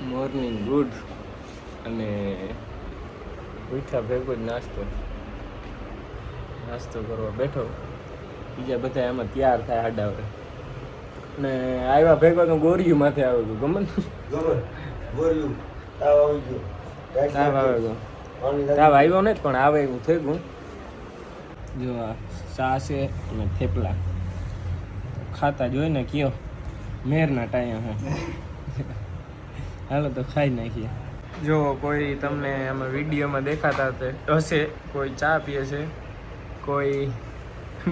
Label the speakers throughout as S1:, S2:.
S1: Morning good અને ઉઠા ભેગો જ નાસ્તો કરવા બેઠો. બીજા બધા એમાં તૈયાર થાય આડાવરે ને આવ્યા ભેગો તો ગોરિયું માથે આવે ગયું. ગમે ગોરિયું તાવ આવી ગયો. તાવ આવ્યો ને પણ આવે એવું થઈ ગયું. જો આ ચા છે અને થેપલા ખાતા જોઈ ને કયો મેરના ટાઈમ હે. હાલો તો ખાઈ નાખીએ. જો કોઈ તમને આમાં વિડીયોમાં દેખાતા હશે, કોઈ ચા પીએ છે, કોઈ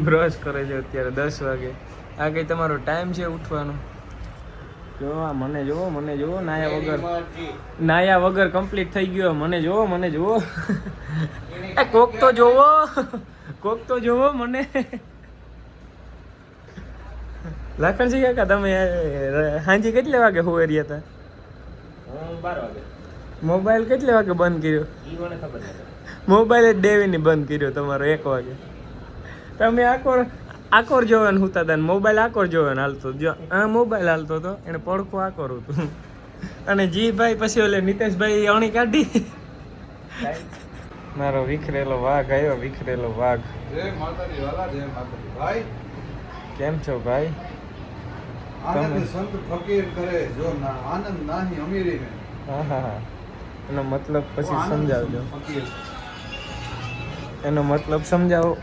S1: બ્રશ કરે છે. અત્યારે 10 વાગે. આ કંઈ તમારો ટાઈમ છે ઉઠવાનો? જો મને જુઓ નાયા વગર કમ્પ્લીટ થઈ ગયો. મને જુઓ કોક તો જોવો મને. લાખણજી કાકા તમે હાંજી કેટલા વાગે હોવે રહ્યા હતા? 12 વાગે. મોબાઈલ કેટલા વાગે બંધ કર્યો? ઈ મને ખબર નથી. મોબાઈલ જ ડેવીની બંધ કર્યો તમારો 1 વાગે. તમે આકોર જોવાનું હુતા હતા ને મોબાઈલ આકોર જોવાનું હાલતો. જો આ મોબાઈલ હાલતો હતો એને પડખું આકોર હતું. અને જી ભાઈ પછી ઓલે નિતેશભાઈ અણી કાઢી. મારો વિખરેલો વાઘ આવ્યો. વિખરેલો વાઘ.
S2: જય માતાજી વાલા, જય માતાજી ભાઈ.
S1: કેમ છો ભાઈ?
S2: આનંદ સંત ફકીર કરે જો ના આનંદ નાહી અમીરી મે.
S1: હા એનો મતલબ પછી સમજાવજો. એનો મતલબ સમજાવો.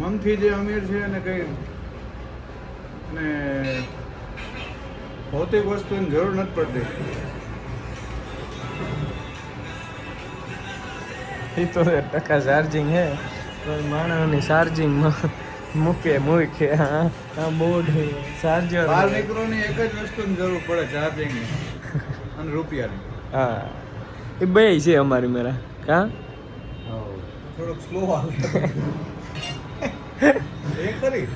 S2: મનથી જે અમીર છે અને કઈ અને ભૌતિક વસ્તુની જરૂર નથી પડતી.
S1: 70% ચાર્જિંગ હે તો માણસની ચાર્જિંગમાં મૂકે હા બોર્ડ હે ચાર્જર.
S2: બહાર નીકળવાની એક જ વસ્તુની જરૂર પડે, ચાર્જિંગની અને રૂપિયાની.
S1: હા એ બે છે અમારી મેરા. કા
S2: થોડોક સ્લો હાલે એ ખરી.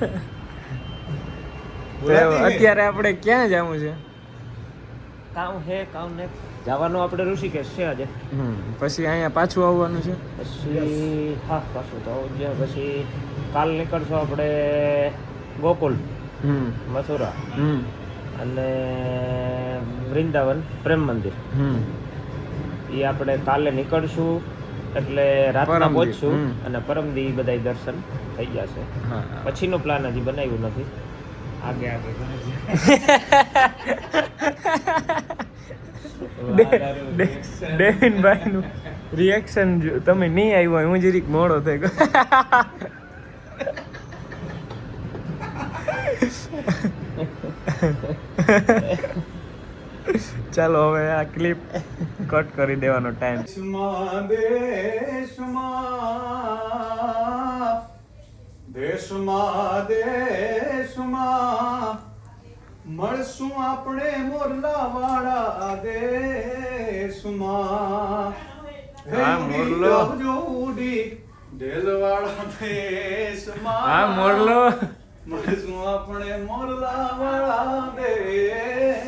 S1: અત્યારે આપણે ક્યાં જવું છે? કામ ને જવાનું આપણે ઋષિકેશ છે આજે. પછી અહીંયા પાછું આવવાનું છે. પછી પાછું તો પછી કાલ નીકળશું આપણે ગોકુલ, મથુરા અને વૃંદાવન પ્રેમ મંદિર. એ આપણે કાલે નીકળશું એટલે રાતના પહોંચશું અને પરમદી બધા દર્શન થઈ જશે. પછીનો પ્લાન હજી બનાવ્યું નથી. આગે ડેવિનભાઈ નું રિએક્શન તમે નહીં આવ્યો હોય, હું જરીક મોડો થઈ ગયો. ચાલો હવે આ ક્લિપ કટ કરી દેવાનો ટાઈમ.
S2: દેશમાં મળશું આપણે મોરલા વાળા દેશમાં.
S1: મોરલો
S2: જોડી ઢેલવાળા દેશમાં.
S1: હા મોરલો
S2: મળશું આપણે મોરલા વાળા દેશમાં.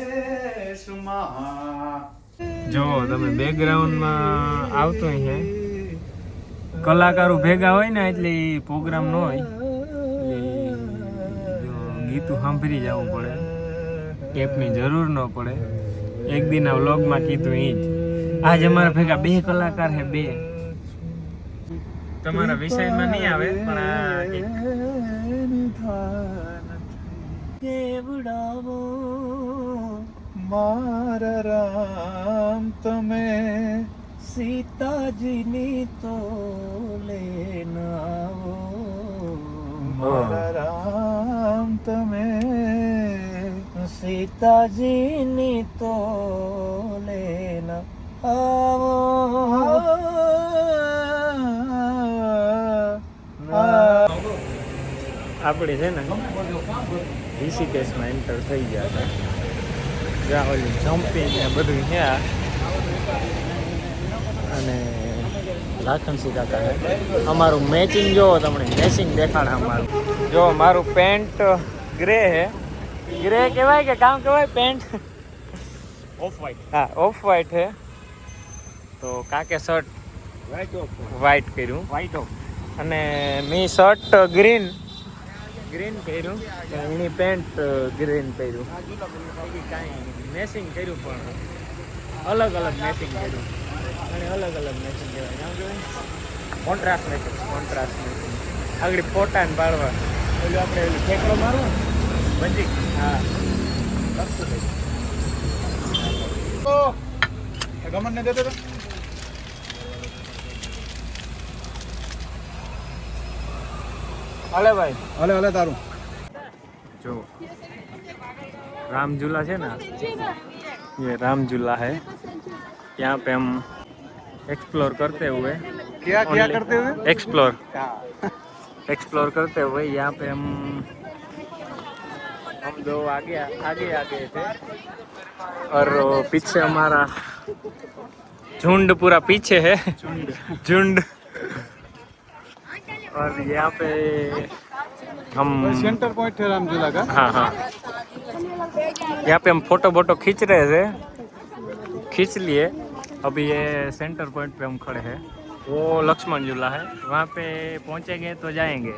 S1: જો તમે બેકગ્રાઉન્ડમાં આવતો છે કલાકારો ભેગા હોય ને એટલે પ્રોગ્રામ ન હોય ગીતું સાંભળી જવું પડે. ટેપની જરૂર ન પડે. એક દિનના વ્લોગમાં કીધું એ જ. આજ અમારા ભેગા 2 કલાકાર છે. 2 તમારા વિષયમાં નહીં આવે પણ
S2: દેવડાવો મારા રામ તમે સીતાજીની તો લેનાવો. મારા રામ તમે સીતાજીની તો લેના આવો.
S1: આપણે છે ને ઋષિકેશમાં એન્ટર થઈ ગયા છે. જ્યાં ઓલું જમ્પિંગ ને બધું છે. અને લાખણસિંહ કાકા છે. અમારું મેચિંગ જોવો તમને, મેચિંગ દેખાડે અમારું. જો મારું પેન્ટ ગ્રે છે. ગ્રે કહેવાય કે કામ કહેવાય પેન્ટ? Off white. હા ઓફ વ્હાઈટ છે. તો કાકે શર્ટ વ્હાઈટ કર્યું. White of. અને મી શર્ટ ગ્રીન ગ્રીન પહેર્યું, એની પેન્ટ ગ્રીન પહેર્યું, કાંઈ મેચિંગ કર્યું પણ અલગ અલગ મેચિંગ કર્યું અને અલગ અલગ મેચિંગ કહેવાય આમ જોઈએ કોન્ટ્રાસ્ટ મેચિંગ આગળ ફોટા ને પાડવા પેલું આપણે પેલું ઠેકડો મારવો બંજી હા કરશું ભાઈ
S2: ગમન ને દેતો
S1: હાલે ભાઈ
S2: હલે તારું
S1: जो राम झूला है ना, ये राम झूला है। यहाँ पे हम एक्सप्लोर करते हुए
S2: क्या करते हुए
S1: एक्सप्लोर करते हुए यहाँ पे हम दो आगे थे और पीछे हमारा झुंड पूरा पीछे है झुंड और यहाँ पे हम
S2: सेंटर पॉइंट है राम झूला का।
S1: हाँ यहाँ पे हम फोटो खींच रहे थे, खींच लिए। अभी ये सेंटर पॉइंट पे हम खड़े हैं, वो लक्ष्मण झूला है, वहाँ पे पहुँचेंगे तो जाएंगे,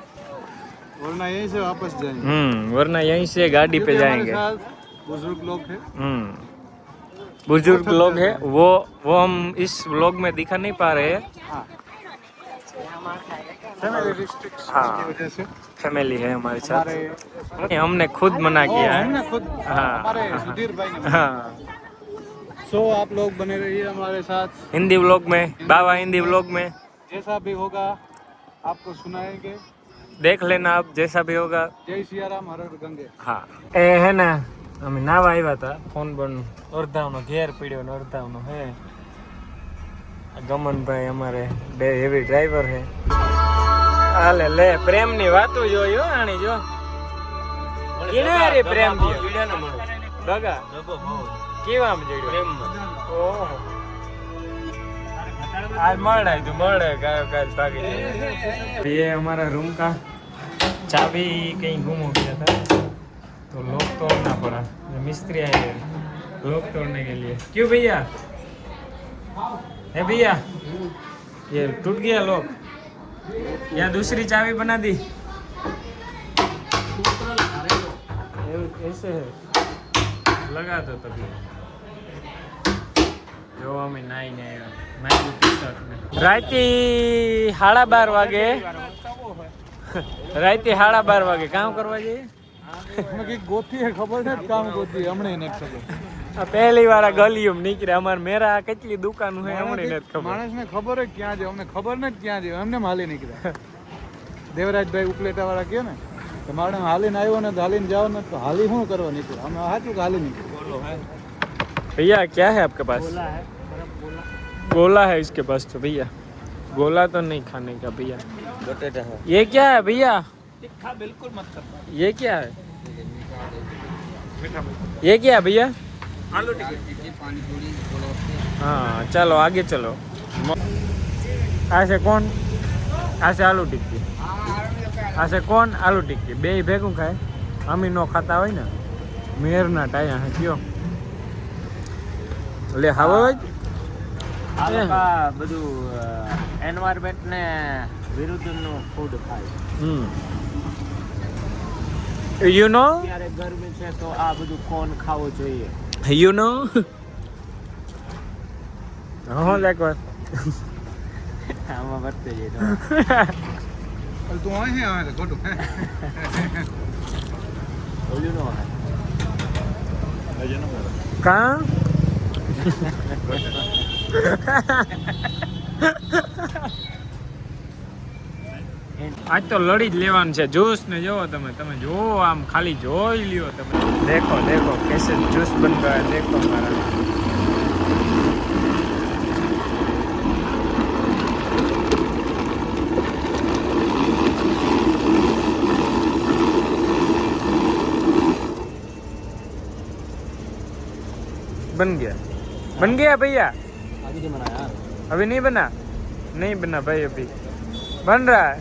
S2: वरना यहीं से वापस जाएंगे।
S1: वरना यहीं से गाड़ी पे जाएंगे।
S2: बुजुर्ग लोग हैं।
S1: बुजुर्ग लोग हैं, वो हम इस व्लॉग में दिखा नहीं पा रहे हैं।
S2: फैमिली रिस्ट्रिक्शन की वजह से
S1: फैमिली है हमारे साथ, हमने खुद मना किया है।
S2: हमने खुद
S1: हाँ
S2: हमारे सुधीर भाई ने।
S1: हाँ
S2: सो आप लोग बने रहिए हमारे साथ
S1: हिंदी व्लॉग में, बाबा हिंदी व्लॉग में
S2: जैसा भी होगा आपको सुनाएंगे।
S1: देख लेना आप, जैसा भी होगा।
S2: जय सिया राम हर हर गंगे।
S1: હા એ હે ને અમે નાવા આવ્યા હતા, ફોન બંધ અડધાવનો ઘેર પીડ્યો ને અડધાવનો હે ગમનભાઈ અમારે બે હેવી ડ્રાઈવર હે હાલે લે પ્રેમની વાતો જોયો આણી જો એને રે પ્રેમ દી દગા કેવામ જોડ્યો પ્રેમમાં ઓહો आज मर्ड है काल भागी ये हमारा रूम का चाबी कहीं गुम हो गया था तो लॉक तोड़ना पड़ा, मिस्त्री आए हैं लॉक तोड़ने के लिए। क्यों भैया? है भैया ये टूट गया लॉक, या दूसरी चाबी बना दी? ऐसे है लगा तो तभी जो हमें नाई नहीं राती 12:30 वागे राती 12:30 वागे काम करवा जाइए।
S2: गोती है खबर है काम गोती हमने नहीं खबर।
S1: पहली बार गलियों में निकले अमर मेरा કેટલી દુકાન હે हमने नहीं खबर।
S2: मानस ने खबर है क्या जे हमने खबर नहीं क्या जे हमने हाली निकला देवराज भाई उपलेटा वाला क्यों ने तो मारे हाली ने आयो ने हाली ने जाओ ने तो हाली શું કરવા નીકળ્યો અમે સાચું હાલી નીકળ્યો। बोलो है
S1: भैया क्या है आपके पास? गोला है, गोला है इसके पास तो भैया गोला तो नहीं खाने का भैया। बटेटा है। ये क्या है भैया? तीखा बिल्कुल मत करना। ये क्या है? ये क्या है भैया? आलू टिक्की पानी पूरी। हाँ चलो आगे चलो। ऐसे कौन? ऐसे आलू टिक्की ऐसे कौन आलू टिक्की बे भेगू खाए अमी नो खाता हो ना मेर ना टाया है क्यों ले हवा આ લોકો બધું એન્વાયરમેન્ટ ને વિરુદ્ધનું ફૂડ ખાય। યુ નો ત્યારે ગરમી છે તો આ બધું કોણ ખાવું જોઈએ યુ નો હા લાઈક વાત આમાં વર્તે છે
S2: तू आए हैं आए गोटू
S1: ઓલું નો કા आज तो लड़ी ज लेवान छे जूस ने जो તમે જો આમ ખાલી જોઈ લ્યો તમે देखो देखो कैसे जूस बन रहा है देखो हमारा बन गया भैया। अभी नहीं बना यार, अभी नहीं बना भाई, अभी बन रहा है।